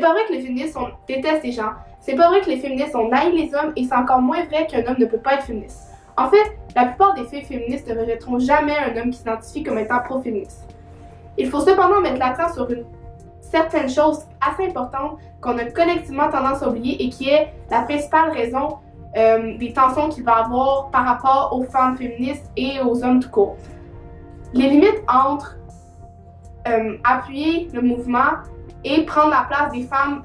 pas vrai que les féministes détestent les gens. C'est pas vrai que les féministes ont haï les hommes et c'est encore moins vrai qu'un homme ne peut pas être féministe. En fait, la plupart des filles féministes ne rejetteront jamais un homme qui s'identifie comme étant pro-féministe. Il faut cependant mettre l'accent sur une certaine chose assez importante qu'on a collectivement tendance à oublier et qui est la principale raison des tensions qu'il va y avoir par rapport aux femmes féministes et aux hommes tout court. Les limites entre appuyer le mouvement et prendre la place des femmes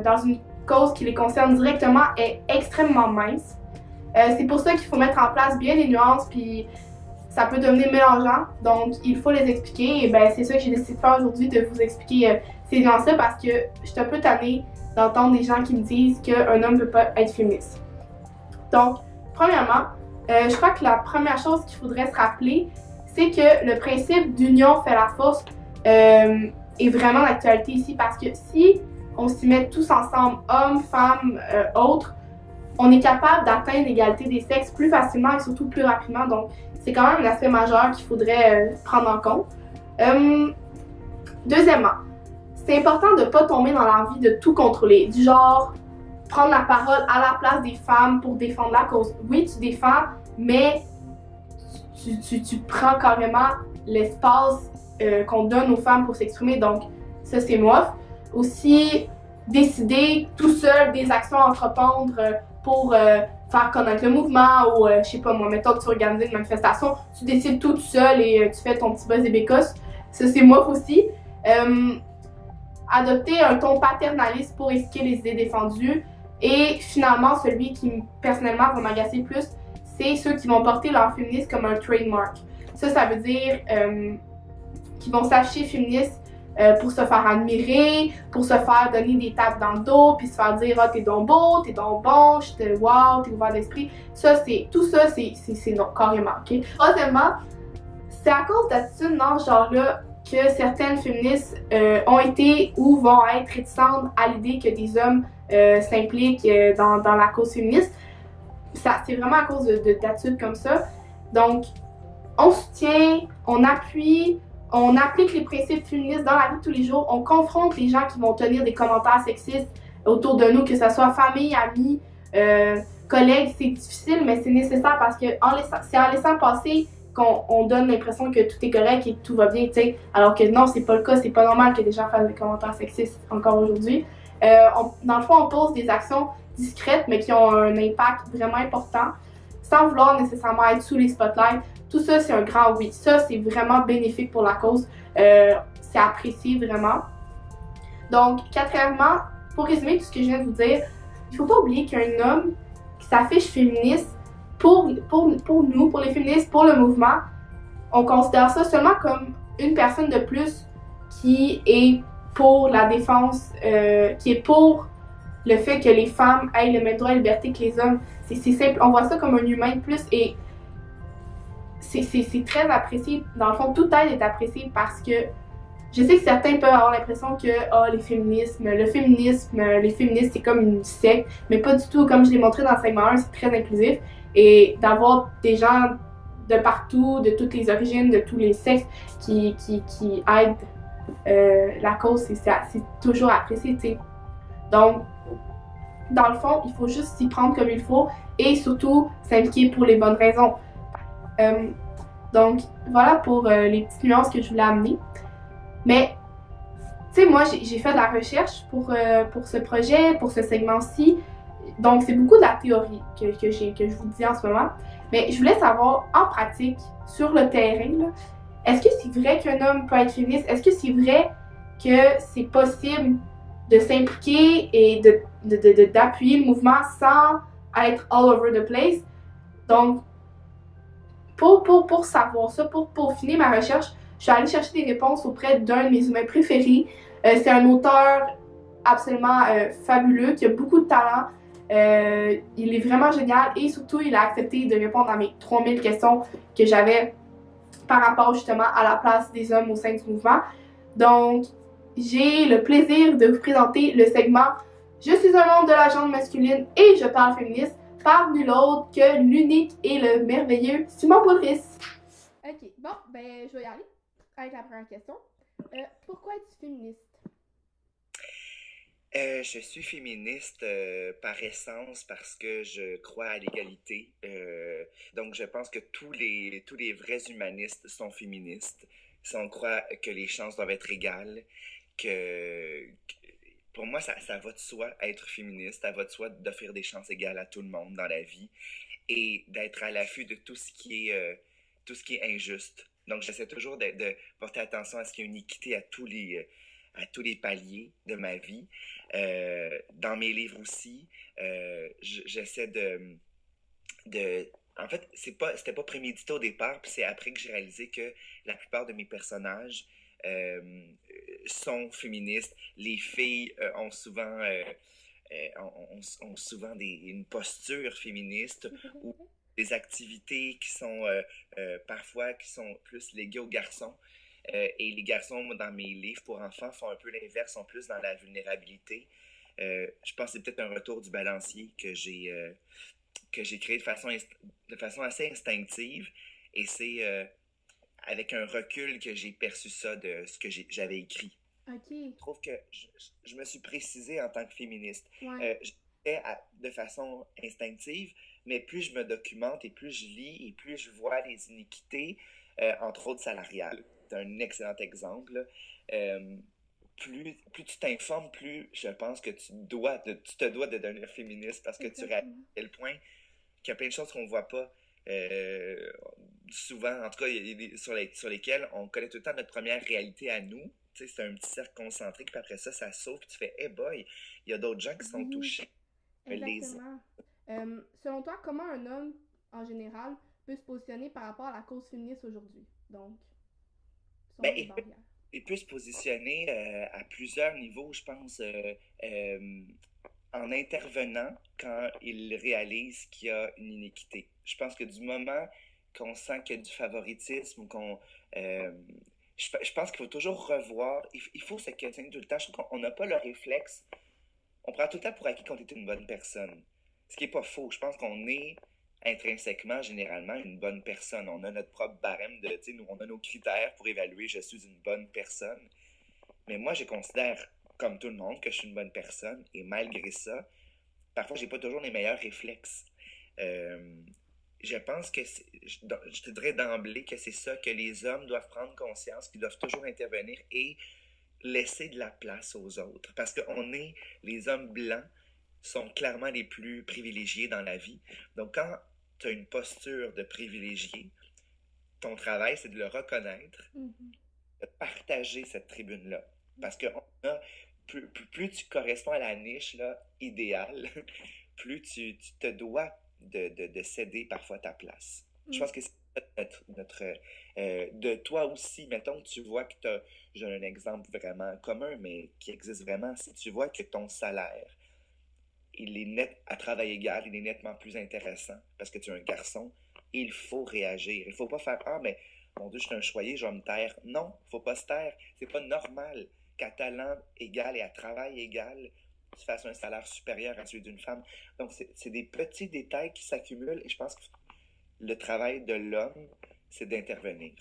dans une cause qui les concerne directement est extrêmement mince. C'est pour ça qu'il faut mettre en place bien les nuances, puis ça peut devenir mélangeant, donc il faut les expliquer. Et ben c'est ça que j'ai décidé de faire aujourd'hui, de vous expliquer ces nuances-là, parce que je suis un peu tannée d'entendre des gens qui me disent qu'un homme ne peut pas être féministe. Donc, premièrement, je crois que la première chose qu'il faudrait se rappeler, c'est que le principe d'union fait la force est vraiment d'actualité ici, parce que si on s'y met tous ensemble, hommes, femmes, autres, on est capable d'atteindre l'égalité des sexes plus facilement et surtout plus rapidement. Donc, c'est quand même un aspect majeur qu'il faudrait prendre en compte. Deuxièmement, c'est important de ne pas tomber dans l'envie de tout contrôler. Du genre, prendre la parole à la place des femmes pour défendre la cause. Oui, tu défends, mais tu prends carrément l'espace qu'on donne aux femmes pour s'exprimer. Donc, ça, c'est moche. Aussi, décider tout seul des actions à entreprendre pour faire connaître le mouvement ou, je sais pas moi, mettons que tu organises une manifestation, tu décides tout seul et tu fais ton petit buzz et bécosse. Ça, c'est moche aussi. Adopter un ton paternaliste pour expliquer les idées défendues. Et finalement, celui qui, personnellement, va m'agacer le plus, c'est ceux qui vont porter leur féminisme comme un trademark. Ça veut dire qu'ils vont s'afficher féministes pour se faire admirer, pour se faire donner des tapes dans le dos, puis se faire dire « Ah, t'es donc beau, t'es donc bon, wow, t'es ouvert d'esprit ». Tout ça, c'est non, carrément, ok? Troisièmement, c'est à cause d'attitudes dans ce genre-là que certaines féministes ont été ou vont être réticentes à l'idée que des hommes s'impliquent dans la cause féministe. C'est vraiment à cause d'attitudes comme ça. Donc, on soutient, on appuie, on applique les principes féministes dans la vie de tous les jours, on confronte les gens qui vont tenir des commentaires sexistes autour de nous, que ce soit famille, amis, collègues. C'est difficile, mais c'est nécessaire parce que c'est en laissant passer qu'on donne l'impression que tout est correct et que tout va bien, tu sais. Alors que non, c'est pas le cas, c'est pas normal que des gens fassent des commentaires sexistes encore aujourd'hui. Dans le fond, on pose des actions discrètes, mais qui ont un impact vraiment important, sans vouloir nécessairement être sous les spotlights. Tout ça, c'est un grand oui. Ça, c'est vraiment bénéfique pour la cause. C'est apprécié vraiment. Donc, quatrièmement, pour résumer tout ce que je viens de vous dire, il faut pas oublier qu'un homme qui s'affiche féministe, pour nous, pour les féministes, pour le mouvement, on considère ça seulement comme une personne de plus qui est pour la défense, qui est pour le fait que les femmes aient le même droit et liberté que les hommes. C'est simple, on voit ça comme un humain de plus et c'est très apprécié. Dans le fond, toute aide est appréciée parce que je sais que certains peuvent avoir l'impression que les féministes, c'est comme une secte, mais pas du tout. Comme je l'ai montré dans le segment 1, c'est très inclusif. Et d'avoir des gens de partout, de toutes les origines, de tous les sexes qui aident la cause, c'est toujours apprécié, tu sais. Donc, dans le fond, il faut juste s'y prendre comme il faut et surtout s'impliquer pour les bonnes raisons. Donc, voilà pour les petites nuances que je voulais amener. Mais, tu sais, moi, j'ai fait de la recherche pour ce projet, pour ce segment-ci. Donc, c'est beaucoup de la théorie que je vous dis en ce moment. Mais je voulais savoir, en pratique, sur le terrain, est-ce que c'est vrai qu'un homme peut être féministe? Est-ce que c'est vrai que c'est possible de s'impliquer et d'appuyer le mouvement sans être all over the place? Donc, pour savoir ça, pour peaufiner ma recherche, je suis allée chercher des réponses auprès d'un de mes humains préférés. C'est un auteur absolument fabuleux, qui a beaucoup de talent. Il est vraiment génial et surtout, il a accepté de répondre à mes 3000 questions que j'avais par rapport justement à la place des hommes au sein du mouvement. Donc, j'ai le plaisir de vous présenter le segment « Je suis un membre de la genre masculine et je parle féministe » par nul autre que l'unique et le merveilleux Simon Boulris. Ok, bon, ben je vais y aller avec la première question. Pourquoi es-tu féministe? Je suis féministe par essence parce que je crois à l'égalité. Donc, je pense que tous les vrais humanistes sont féministes. Si on croit que les chances doivent être égales, que pour moi, ça va de soi être féministe. Ça va de soi d'offrir des chances égales à tout le monde dans la vie et d'être à l'affût de tout ce qui est injuste. Donc, j'essaie toujours de porter attention à ce qu'il y a une équité à tous les paliers de ma vie. Dans mes livres aussi, j'essaie en fait, c'était pas prémédité au départ, puis c'est après que j'ai réalisé que la plupart de mes personnages sont féministes. Les filles ont souvent une posture féministe ou des activités qui sont parfois qui sont plus léguées aux garçons. Et les garçons, moi, dans mes livres pour enfants, font un peu l'inverse, sont plus dans la vulnérabilité. Je pense que c'est peut-être un retour du balancier que j'ai créé de façon assez instinctive. Et c'est avec un recul que j'ai perçu ça de ce que j'avais écrit. Ok, Je trouve que je me suis précisé en tant que féministe. ouais, Je fais de façon instinctive, mais plus je me documente et plus je lis et plus je vois les iniquités, entre autres salariales. C'est un excellent exemple. Là. Euh, plus tu t'informes, plus je pense que tu te dois de devenir féministe parce que tu réalises exactement. à quel point qu'il y a plein de choses qu'on voit pas. Euh, Souvent, en tout cas, il y a sur lesquelles on connaît tout le temps notre première réalité à nous. Tu sais, c'est un petit cercle concentrique, puis après ça, ça sauve, puis tu fais, hey boy, il y a d'autres gens qui sont Oui, touchés. Les... exactement. Selon toi, comment un homme, en général, peut se positionner par rapport à la cause féministe aujourd'hui? Donc, selon Ben, les barrières. il peut se positionner à plusieurs niveaux, je pense, en intervenant quand il réalise qu'il y a une iniquité. Je pense que du moment qu'on sent qu'il y a du favoritisme ou euh, je pense qu'il faut toujours revoir, il faut se questionner tout le temps. Je trouve qu'on n'a pas le réflexe. On prend tout le temps pour acquis qu'on est une bonne personne. Ce qui est pas faux. Je pense qu'on est intrinsèquement, généralement, une bonne personne. On a notre propre barème de, tu sais, nous, on a nos critères pour évaluer je suis une bonne personne. Mais moi, je considère, comme tout le monde, que je suis une bonne personne. Et malgré ça, parfois, j'ai pas toujours les meilleurs réflexes. Euh, je pense que je te dirais d'emblée que c'est ça que les hommes doivent prendre conscience, qu'ils doivent toujours intervenir et laisser de la place aux autres. Parce qu'on est, les hommes blancs sont clairement les plus privilégiés dans la vie. Donc, quand tu as une posture de privilégié, ton travail, c'est de le reconnaître, Mhm. de partager cette tribune-là. Parce que plus tu corresponds à la niche là, idéale, plus tu te dois de céder parfois ta place. Je Mm. pense que c'est de toi aussi, mettons que tu vois que j'ai un exemple vraiment commun, mais qui existe vraiment, si tu vois que ton salaire, il est net à travail égal, il est nettement plus intéressant parce que tu es un garçon, il faut réagir. Il faut pas faire ah mais mon Dieu, je suis un choyé, je vais me taire. Non, il faut pas se taire. C'est pas normal qu'à talent égal et à travail égal, tu fasses un salaire supérieur à celui d'une femme. Donc c'est des petits détails qui s'accumulent et je pense que le travail de l'homme, c'est d'intervenir.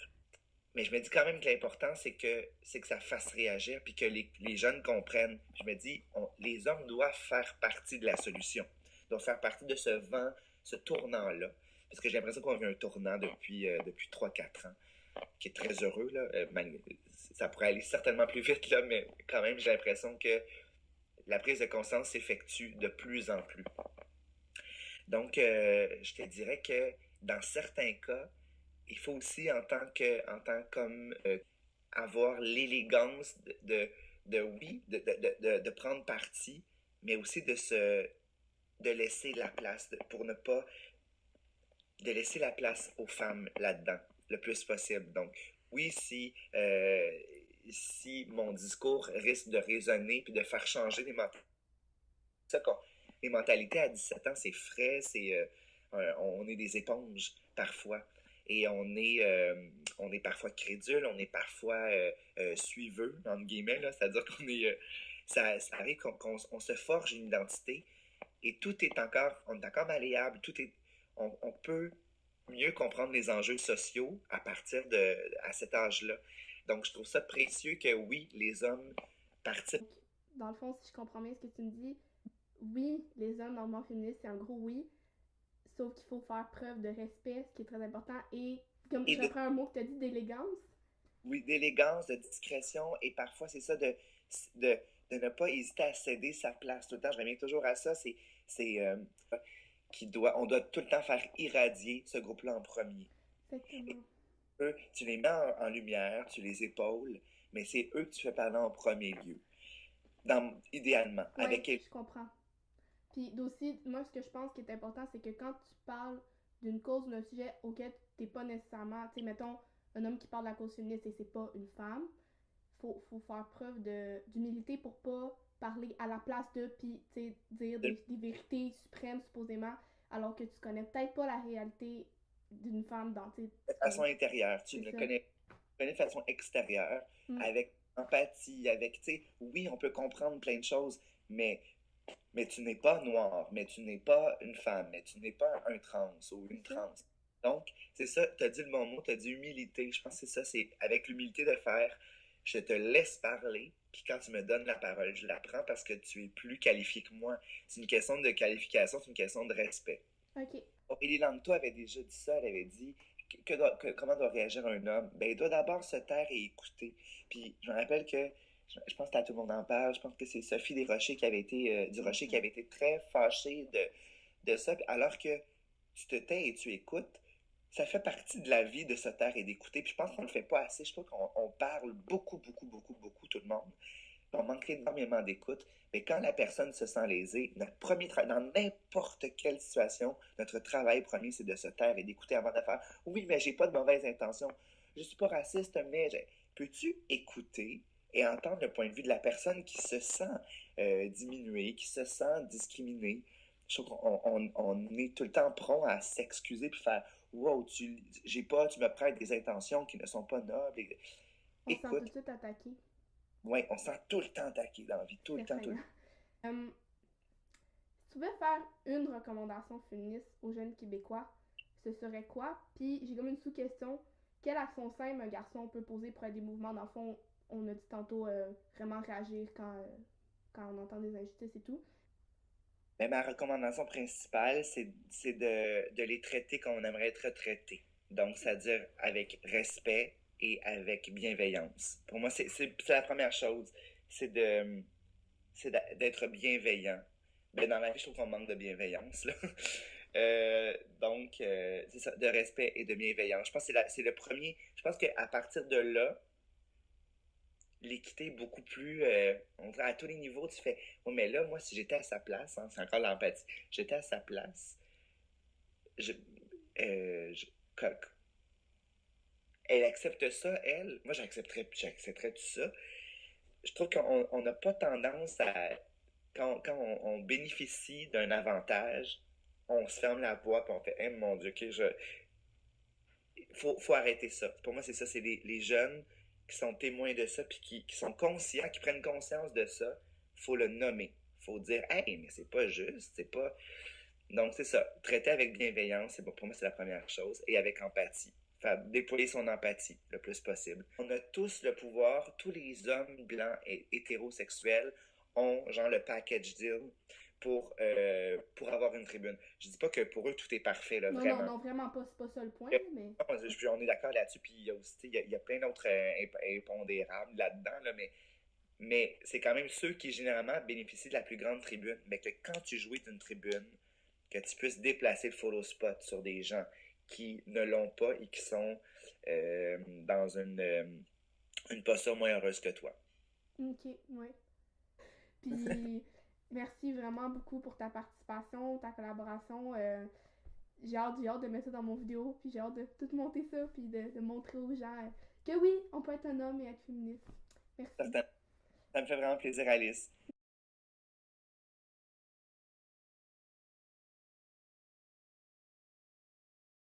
Mais je me dis quand même que l'important, c'est que ça fasse réagir puis que les jeunes comprennent. Je me dis, les hommes doivent faire partie de la solution, doivent faire partie de ce vent, ce tournant-là. Parce que j'ai l'impression qu'on vit un tournant depuis 3-4 ans, qui est très heureux. Là. Ça pourrait aller certainement plus vite, là, mais quand même, j'ai l'impression que la prise de conscience s'effectue de plus en plus. Donc, je te dirais que dans certains cas, il faut aussi, en tant qu'homme, avoir l'élégance oui, de prendre parti, mais aussi de laisser la place, pour ne pas, de laisser la place aux femmes là-dedans, le plus possible. Donc, oui, si mon discours risque de résonner puis de faire changer ça, les mentalités à 17 ans, c'est frais, on est des éponges parfois. Et on est parfois crédule, on est parfois suiveux, entre guillemets, là, c'est-à-dire ça arrive qu'on se forge une identité et on est encore malléable, on peut mieux comprendre les enjeux sociaux à cet âge-là. Donc, je trouve ça précieux que oui, les hommes participent. dans le fond, si je comprends bien ce que tu me dis, oui, les hommes dans le mouvement féministe, c'est un gros oui, sauf qu'il faut faire preuve de respect, ce qui est très important, et comme Et je reprends un mot que tu as dit, d'élégance. oui, d'élégance, de discrétion, et parfois c'est ça de, de ne pas hésiter à céder sa place. Tout le temps, je reviens toujours à ça, c'est on doit tout le temps faire irradier ce groupe-là en premier. Et Exactement. eux, tu les mets en lumière, tu les épaules, mais c'est eux que tu fais parler en premier lieu, idéalement, Ouais, avec elle. je comprends. Puis aussi, moi, ce que je pense qui est important, c'est que quand tu parles d'une cause ou d'un sujet auquel t'es pas nécessairement, tu sais, mettons, un homme qui parle de la cause féministe et c'est pas une femme, faut faire preuve d'humilité pour pas parler à la place de, puis, tu sais, dire des vérités suprêmes, supposément, alors que tu connais peut-être pas la réalité d'une femme dans, tu sais, De façon intérieure. Tu c'est le ça. connais de façon extérieure, Mm, avec empathie, avec, tu sais, oui, on peut comprendre plein de choses, mais tu n'es pas noir, mais tu n'es pas une femme, mais tu n'es pas un trans ou c'est une ça. trans. Donc, c'est ça, tu as dit le bon mot, tu as dit humilité. Je pense que c'est ça, c'est avec l'humilité de faire, je te laisse parler, puis quand tu me donnes la parole, je la prends parce que tu es plus qualifié que moi. C'est une question de qualification, c'est une question de respect. OK. Aurélie Langto avait déjà dit ça, elle avait dit comment doit réagir un homme? Ben, il doit d'abord se taire et écouter. Puis je me rappelle que, je pense que tout le monde en parle, je pense que c'est Sophie Desrochers qui avait été, du Ouais, Rocher qui ouais. avait été très fâchée de ça, alors que tu te tais et tu écoutes, ça fait partie de la vie de se taire et d'écouter. Puis je pense qu'on le fait pas assez. Je trouve qu'on parle beaucoup, beaucoup, beaucoup, beaucoup, tout le monde. On manque énormément d'écoute. Mais quand la personne se sent lésée, notre premier travail, dans n'importe quelle situation, notre travail premier, c'est de se taire et d'écouter avant de faire oui, mais j'ai pas de mauvaises intentions. Je suis pas raciste, mais peux-tu écouter et entendre le point de vue de la personne qui se sent diminuée, qui se sent discriminée? Je trouve qu'on est tout le temps prompt à s'excuser puis faire wow, tu me prêtes des intentions qui ne sont pas nobles. On se sent tout de Écoute, suite attaqué. ouais, on se sent tout le temps attaqué dans la vie, tout C'est le temps, tout le effrayant. temps. Si tu pouvais faire une recommandation féministe aux jeunes Québécois, ce serait quoi? Puis j'ai comme une sous-question. Quelle action simple un garçon peut poser pour aider des mouvements? Dans le fond, on a dit tantôt vraiment réagir quand on entend des injustices et tout. Mais ma recommandation principale, c'est de les traiter comme on aimerait être traités. Donc, c'est-à-dire avec respect et avec bienveillance. Pour moi, c'est la première chose. C'est de, d'être bienveillant. Mais dans la vie, je trouve qu'on manque de bienveillance, là. C'est ça, de respect et de bienveillance. Je pense que c'est le premier. Je pense qu'à partir de là, l'équité est beaucoup plus. On dirait à tous les niveaux, tu fais. Oh, mais là, moi, si j'étais à sa place, hein, c'est encore l'empathie. J'étais à sa place. Je, euh, je- co- Elle accepte ça, elle. Moi, j'accepterais tout ça. Je trouve qu'on n'a pas tendance à. Quand on bénéficie d'un avantage, on se ferme la voie et on fait, mon Dieu, ok, faut arrêter ça. Pour moi, c'est ça, c'est les jeunes qui sont témoins de ça, puis qui sont conscients, qui prennent conscience de ça, faut le nommer. Faut dire, hey, mais c'est pas juste, c'est pas. Donc, c'est ça. Traiter avec bienveillance, c'est bon, pour moi, c'est la première chose, et avec empathie. Faire déployer son empathie le plus possible. On a tous le pouvoir, tous les hommes blancs et hétérosexuels ont, genre, le package deal pour avoir une tribune. Je dis pas que pour eux, tout est parfait, là, Non, non, vraiment. non, vraiment pas, c'est pas ça le point, mais On est d'accord là-dessus, puis il y a aussi, il y a plein d'autres impondérables là-dedans, là, mais c'est quand même ceux qui généralement bénéficient de la plus grande tribune. Mais que quand tu jouis d'une tribune, que tu puisses déplacer le follow spot sur des gens qui ne l'ont pas et qui sont dans une posture moins heureuse que toi. ok, ouais. Puis merci vraiment beaucoup pour ta participation, ta collaboration. J'ai hâte de mettre ça dans mon vidéo, puis j'ai hâte de tout monter ça, puis de montrer aux gens que oui, on peut être un homme et être féministe. Ça, Merci. ça me fait vraiment plaisir, Alice.